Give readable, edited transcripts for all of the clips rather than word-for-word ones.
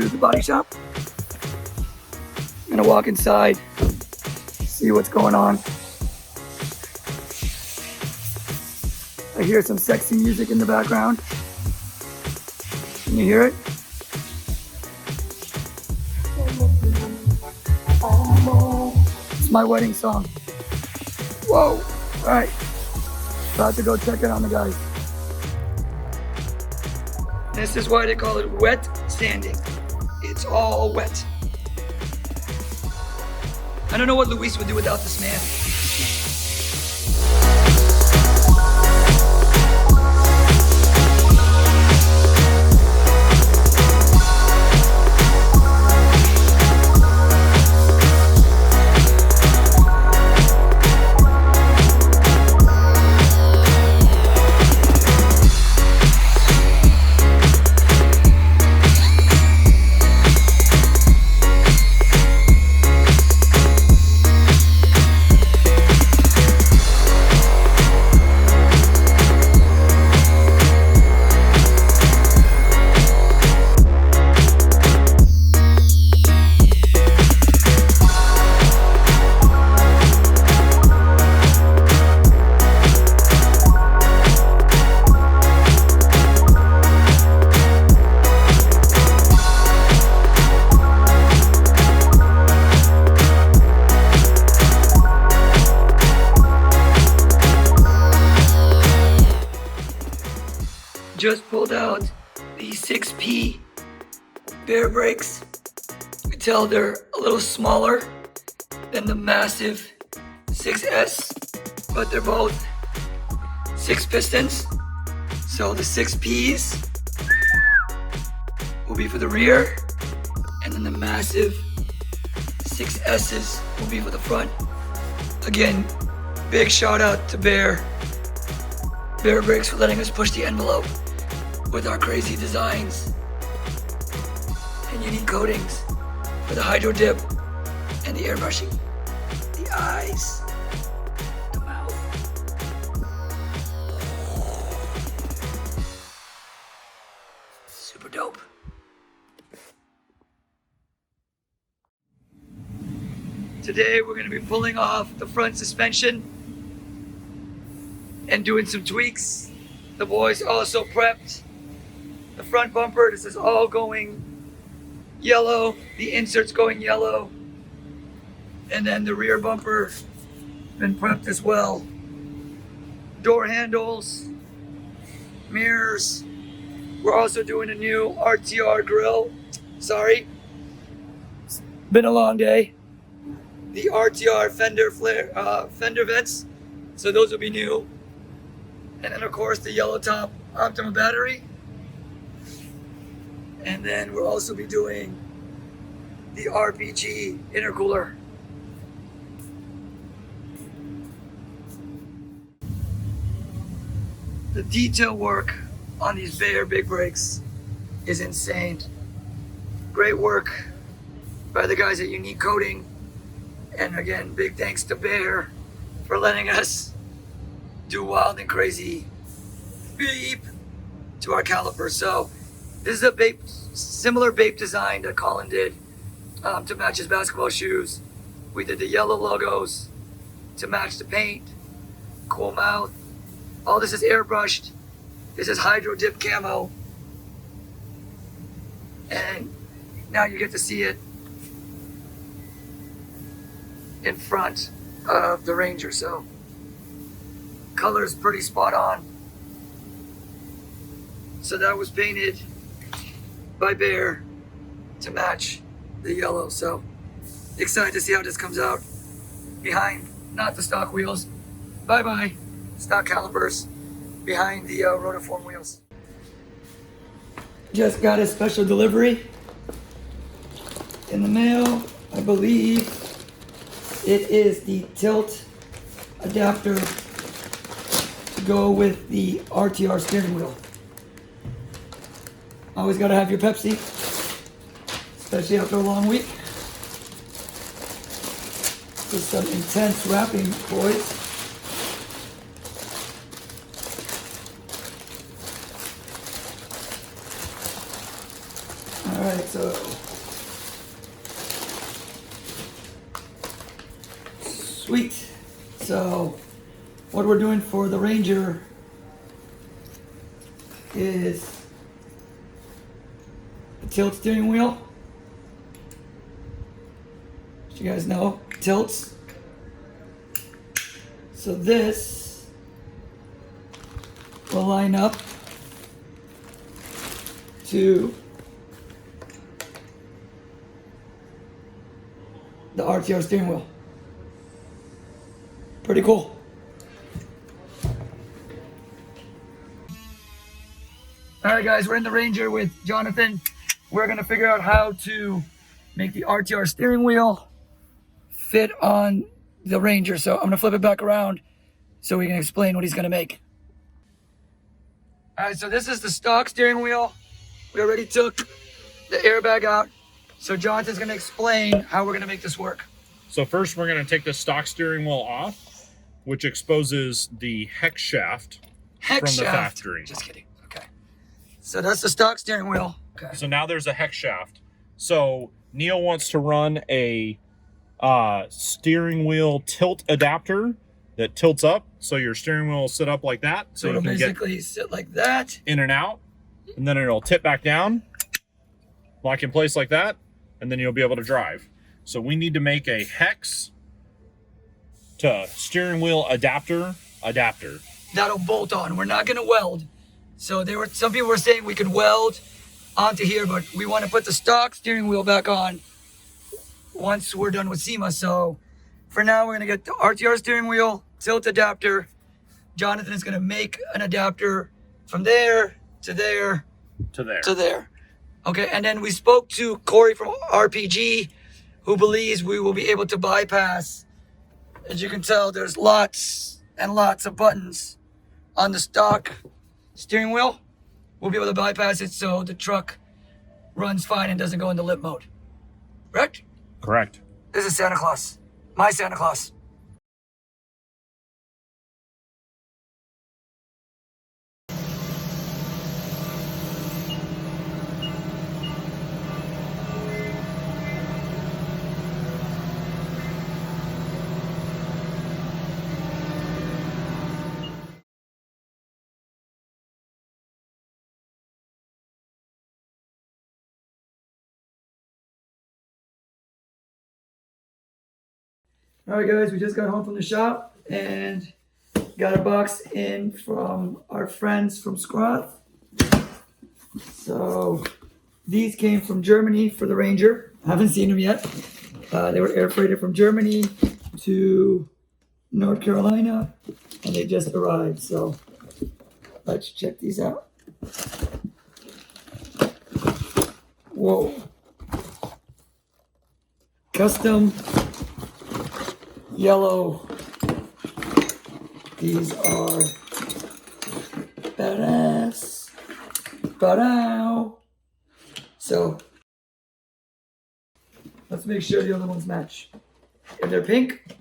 to the body shop. I'm gonna walk inside, see what's going on. I hear some sexy music in the background. Can you hear it? It's my wedding song. Whoa! Alright. About to go check in on the guys. This is why they call it wet sanding. It's all wet. I don't know what Luis would do without this man. Just pulled out the 6P Baer Brakes. You can tell they're a little smaller than the massive 6S, but they're both 6 pistons. So the 6Ps will be for the rear, and then the massive 6Ss will be for the front. Again, big shout out to Baer Brakes for letting us push the envelope with our crazy designs and unique coatings for the hydro dip and the airbrushing, the eyes, the mouth. Super dope. Today we're going to be pulling off the front suspension and doing some tweaks. The boys also prepped the front bumper. This is all going yellow. The insert's going yellow. And then the rear bumper been prepped as well. Door handles, mirrors. We're also doing a new RTR grill. Sorry. It's been a long day. The RTR fender vents. So those will be new. And then of course the yellow top Optima Battery. And then we'll also be doing the RPG intercooler. The detail work on these Baer big brakes is insane. Great work by the guys at Unique Coating. And again, big thanks to Baer for letting us do wild and crazy beep to our caliper. So this is a similar Bape design that Colin did to match his basketball shoes. We did the yellow logos to match the paint, cool mouth. All this is airbrushed. This is hydro dip camo. And now you get to see it in front of the Ranger. So color is pretty spot on. So that was painted by Baer to match the yellow. So excited to see how this comes out behind, not the stock wheels. Bye-bye, stock calipers behind the Rotiform wheels. Just got a special delivery in the mail. I believe it is the tilt adapter to go with the RTR steering wheel. Always gotta have your Pepsi, especially after a long week. Just some intense wrapping, boys. All right, so Sweet. So what we're doing for the Ranger is the tilt steering wheel. As you guys know, tilts. So this will line up to the RTR steering wheel. Pretty cool. All right, guys, we're in the Ranger with Jonathan. We're gonna figure out how to make the RTR steering wheel fit on the Ranger. So I'm gonna flip it back around so we can explain what he's gonna make. All right, so this is the stock steering wheel. We already took the airbag out. So Jonathan's gonna explain how we're gonna make this work. So first we're gonna take the stock steering wheel off, which exposes the hex shaft from the factory. Just kidding. Okay. So that's the stock steering wheel. Okay. So now there's a hex shaft. So Neil wants to run a steering wheel tilt adapter that tilts up. So your steering wheel will sit up like that. So it'll basically sit like that. In and out. And then it'll tip back down, lock in place like that, and then you'll be able to drive. So we need to make a hex to steering wheel adapter. That'll bolt on. We're not gonna weld. So some people were saying we could weld onto here, but we want to put the stock steering wheel back on once we're done with SEMA. So for now, we're gonna get the RTR steering wheel, tilt adapter. Jonathan is gonna make an adapter from there to there to there. To there. Okay, and then we spoke to Corey from RPG, who believes we will be able to bypass. As you can tell, there's lots and lots of buttons on the stock steering wheel. We'll be able to bypass it so the truck runs fine and doesn't go into limp mode. Correct? Correct. This is Santa Claus. My Santa Claus. All right, guys, we just got home from the shop and got a box in from our friends from Schroth. So these came from Germany for the Ranger. I haven't seen them yet. They were air freighted from Germany to North Carolina, and they just arrived. So let's check these out. Whoa. Custom yellow. These are badass. Ba-dow. So let's make sure the other ones match. If they're pink,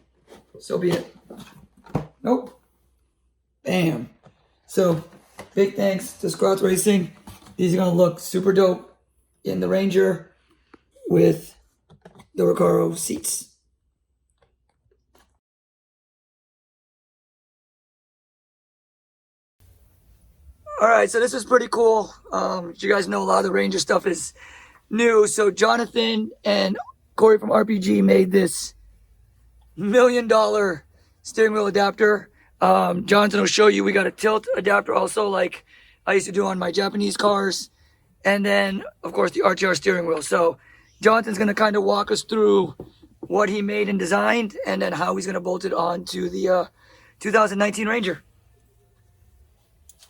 so be it. Nope. Bam. So big thanks to Schroth Racing. These are gonna look super dope in the Ranger with the Recaro seats. All right, so this is pretty cool. As you guys know, a lot of the Ranger stuff is new. So Jonathan and Corey from RPG made this $1 million steering wheel adapter. Jonathan will show you. We got a tilt adapter also, like I used to do on my Japanese cars. And then, of course, the RTR steering wheel. So Jonathan's going to kind of walk us through what he made and designed, and then how he's going to bolt it on to the 2019 Ranger.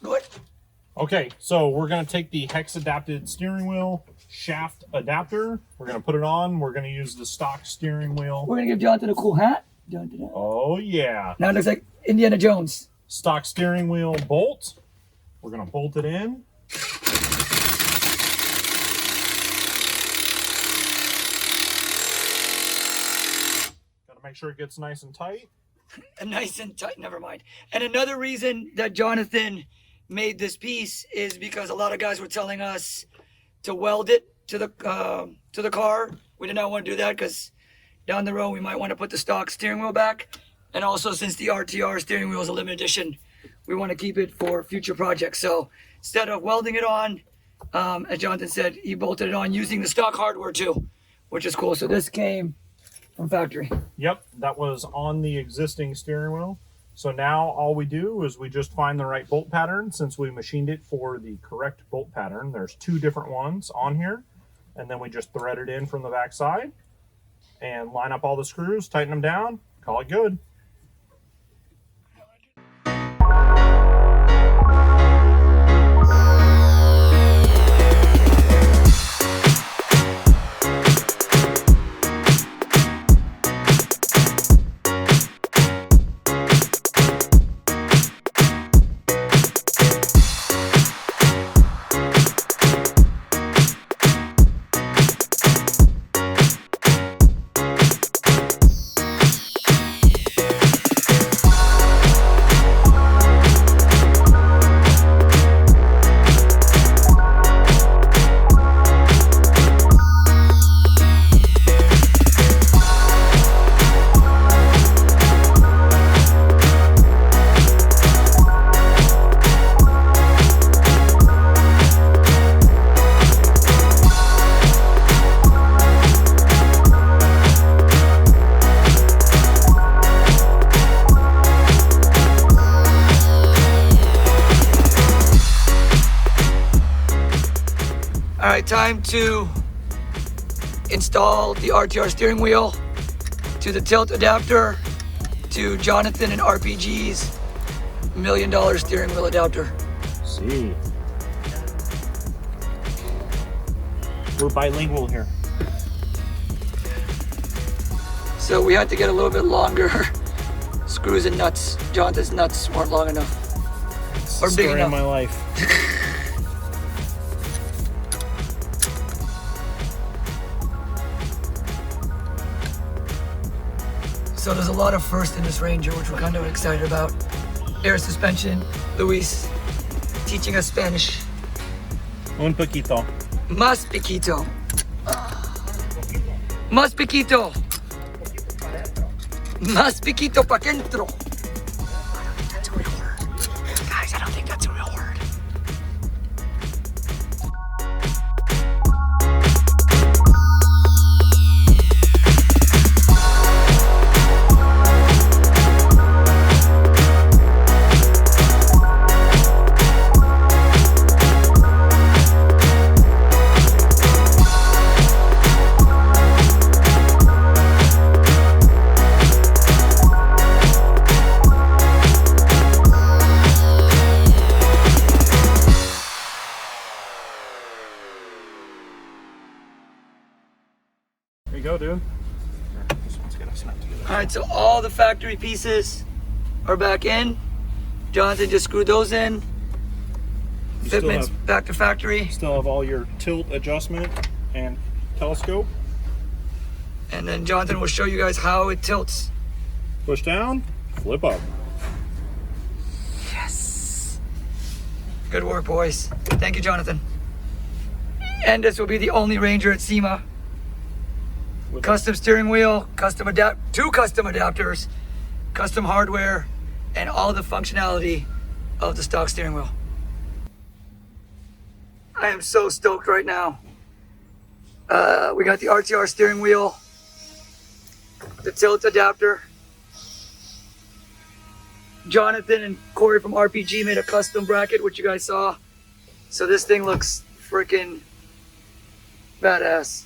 Go ahead. Okay, so we're going to take the hex adapted steering wheel shaft adapter. We're going to put it on. We're going to use the stock steering wheel. We're going to give Jonathan a cool hat. Dun, dun, dun. Oh, yeah. Now it looks like Indiana Jones. Stock steering wheel bolt. We're going to bolt it in. Got to make sure it gets nice and tight. Nice and tight, never mind. And another reason that Jonathan made this piece is because a lot of guys were telling us to weld it to the car. We did not want to do that because down the road we might want to put the stock steering wheel back. And also, since the RTR steering wheel is a limited edition, we want to keep it for future projects. So instead of welding it on, as Jonathan said, he bolted it on using the stock hardware too, which is cool. So this came from factory. Yep, that was on the existing steering wheel. So now all we do is we just find the right bolt pattern, since we machined it for the correct bolt pattern. There's 2 different ones on here, and then we just thread it in from the back side and line up all the screws, tighten them down, call it good. All right, time to install the RTR steering wheel to the tilt adapter to Jonathan and RPG's $1 million steering wheel adapter. See, we're bilingual here. So we had to get a little bit longer screws and nuts. Jonathan's nuts weren't long enough. Or big Story enough. of my life. So there's a lot of firsts in this Ranger, which we're kind of excited about. Air suspension, Luis teaching us Spanish. Un poquito. Más piquito. Más piquito. Más piquito pa' dentro. That's a real word. Guys, I don't think that's a real word. There you go, dude. This one's gonna snap together. All right, so all the factory pieces are back in. Jonathan just screwed those in. You still Fitment's have- back to factory. Still have all your tilt adjustment and telescope. And then Jonathan will show you guys how it tilts. Push down, flip up. Yes. Good work, boys. Thank you, Jonathan. And this will be the only Ranger at SEMA. With Custom steering wheel, two custom adapters, custom hardware, and all the functionality of the stock steering wheel. I am so stoked right now. We got the RTR steering wheel, the tilt adapter. Jonathan and Corey from RPG made a custom bracket, which you guys saw. So this thing looks freaking badass.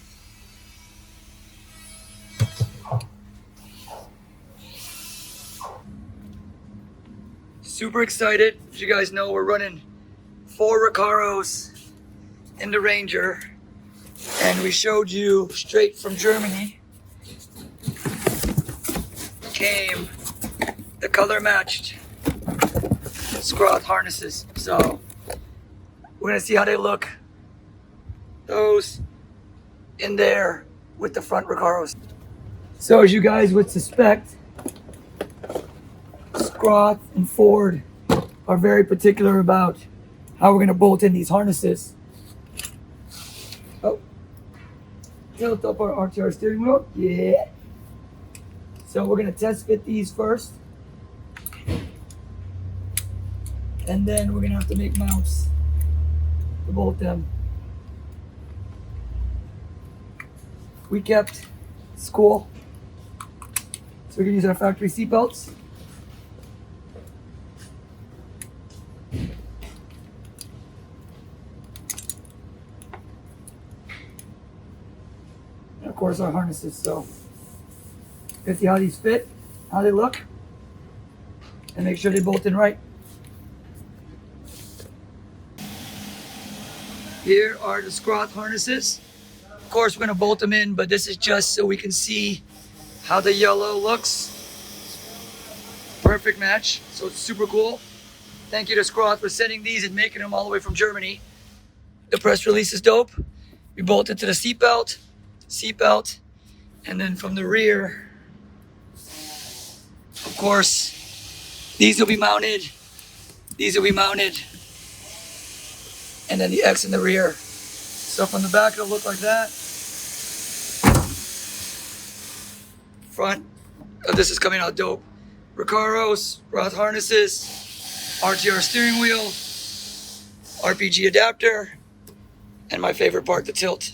Super excited. As you guys know, we're running 4 Recaros in the Ranger. And we showed you straight from Germany came the color matched Schroth harnesses. So we're gonna see how they look. Those in there with the front Recaros. So as you guys would suspect, Schroth and Ford are very particular about how we're gonna bolt in these harnesses. Oh, tilt up our RTR steering wheel, yeah. So we're gonna test fit these first. And then we're gonna have to make mounts to bolt them. We kept school, so we can use our factory seat belts. And of course our harnesses, so you can see how these fit, how they look, and make sure they bolt in right. Here are the Schroth harnesses. Of course, we're gonna bolt them in, but this is just so we can see how the yellow looks. Perfect match, so it's super cool. Thank you to Schroth for sending these and making them all the way from Germany. The press release is dope. We bolt it to the seatbelt, and then from the rear, of course, these will be mounted, and then the X in the rear. So from the back, it'll look like that. Front, this is coming out dope. Recaros, Schroth harnesses, RTR steering wheel, RPG adapter, and my favorite part, the tilt.